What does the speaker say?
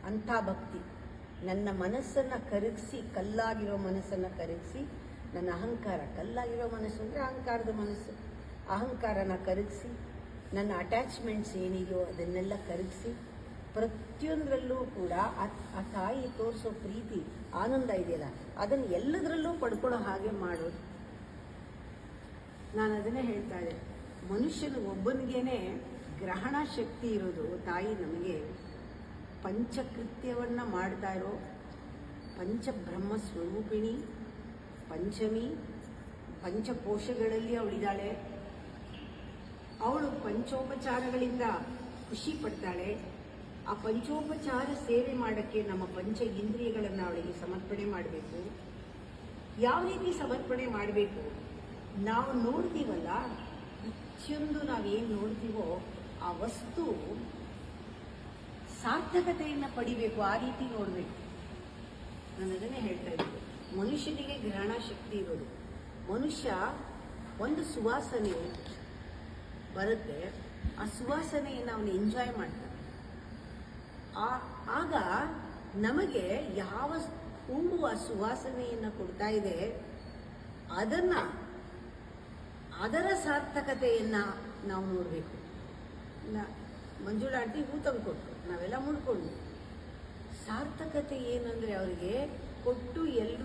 ಅಂಥ ಭಕ್ತಿ. ನನ್ನ ಮನಸ್ಸನ್ನು ಕರಗಿಸಿ, ಕಲ್ಲಾಗಿರೋ ಮನಸ್ಸನ್ನು ಕರಗಿಸಿ, ನನ್ನ ಅಹಂಕಾರ, ಕಲ್ಲಾಗಿರೋ ಮನಸ್ಸು ಅಂದರೆ ಅಹಂಕಾರದ ಮನಸ್ಸು, ಅಹಂಕಾರನ ಕರಗಿಸಿ, ನನ್ನ ಅಟ್ಯಾಚ್ಮೆಂಟ್ಸ್ ಏನಿದೆಯೋ ಅದನ್ನೆಲ್ಲ ಕರಗಿಸಿ, ಪ್ರತಿಯೊಂದರಲ್ಲೂ ಕೂಡ ಆ ತಾಯಿ ತೋರಿಸೋ ಪ್ರೀತಿ, ಆನಂದ ಇದೆಯಲ್ಲ, ಅದನ್ನು ಎಲ್ಲದರಲ್ಲೂ ಪಡ್ಕೊಳ್ಳೋ ಹಾಗೆ ಮಾಡೋದು. ನಾನು ಅದನ್ನೇ ಹೇಳ್ತಾ ಇದ್ದೆ, ಮನುಷ್ಯನ ಒಬ್ಬನಿಗೇನೆ ಗ್ರಹಣ ಶಕ್ತಿ ಇರೋದು. ತಾಯಿ ನಮಗೆ ಪಂಚಕೃತ್ಯವನ್ನು ಮಾಡ್ತಾ ಇರೋ ಪಂಚಬ್ರಹ್ಮ ಸ್ವರೂಪಿಣಿ, ಪಂಚಮಿ, ಪಂಚಕೋಶಗಳಲ್ಲಿ ಅವಳಿದ್ದಾಳೆ. ಅವಳು ಪಂಚೋಪಚಾರಗಳಿಂದ ಖುಷಿ ಪಡ್ತಾಳೆ. ಆ ಪಂಚೋಪಚಾರ ಸೇವೆ ಮಾಡೋಕ್ಕೆ ನಮ್ಮ ಪಂಚ ಇಂದ್ರಿಯಗಳನ್ನು ಅವಳಿಗೆ ಸಮರ್ಪಣೆ ಮಾಡಬೇಕು. ಯಾವ ರೀತಿ ಸಮರ್ಪಣೆ ಮಾಡಬೇಕು? ನಾವು ನೋಡ್ತೀವಲ್ಲ, ಪ್ರತಿಯೊಂದು ನಾವೇನು ನೋಡ್ತೀವೋ ಆ ವಸ್ತು ಸಾರ್ಥಕತೆಯನ್ನು ಪಡಿಬೇಕು, ಆ ರೀತಿ ನೋಡಬೇಕು. ನಾನು ಅದನ್ನೇ ಹೇಳ್ತಾ ಇದ್ದೆ, ಮನುಷ್ಯನಿಗೆ ಗ್ರಹಣ ಶಕ್ತಿ ಇರೋದು. ಮನುಷ್ಯ ಒಂದು ಸುವಾಸನೆ ಬರುತ್ತೆ, ಆ ಸುವಾಸನೆಯನ್ನು ಅವನು ಎಂಜಾಯ್ ಮಾಡ್ತಾನೆ. ಆಗ ನಮಗೆ ಯಾವ ಹೂವು ಆ ಸುವಾಸನೆಯನ್ನು ಕೊಡ್ತಾ ಇದೆ, ಅದರ ಸಾರ್ಥಕತೆಯನ್ನು ನಾವು ನೋಡಬೇಕು. ಮಂಜುಳಾ ಆಂಟಿ ಹೂ ತಂದು ಕೊಟ್ಟರು, ನಾವೆಲ್ಲ ಮುಡ್ಕೊಂಡು. ಸಾರ್ಥಕತೆ ಏನಂದರೆ ಅವರಿಗೆ ಕೊಟ್ಟು ಎಲ್ಲರೂ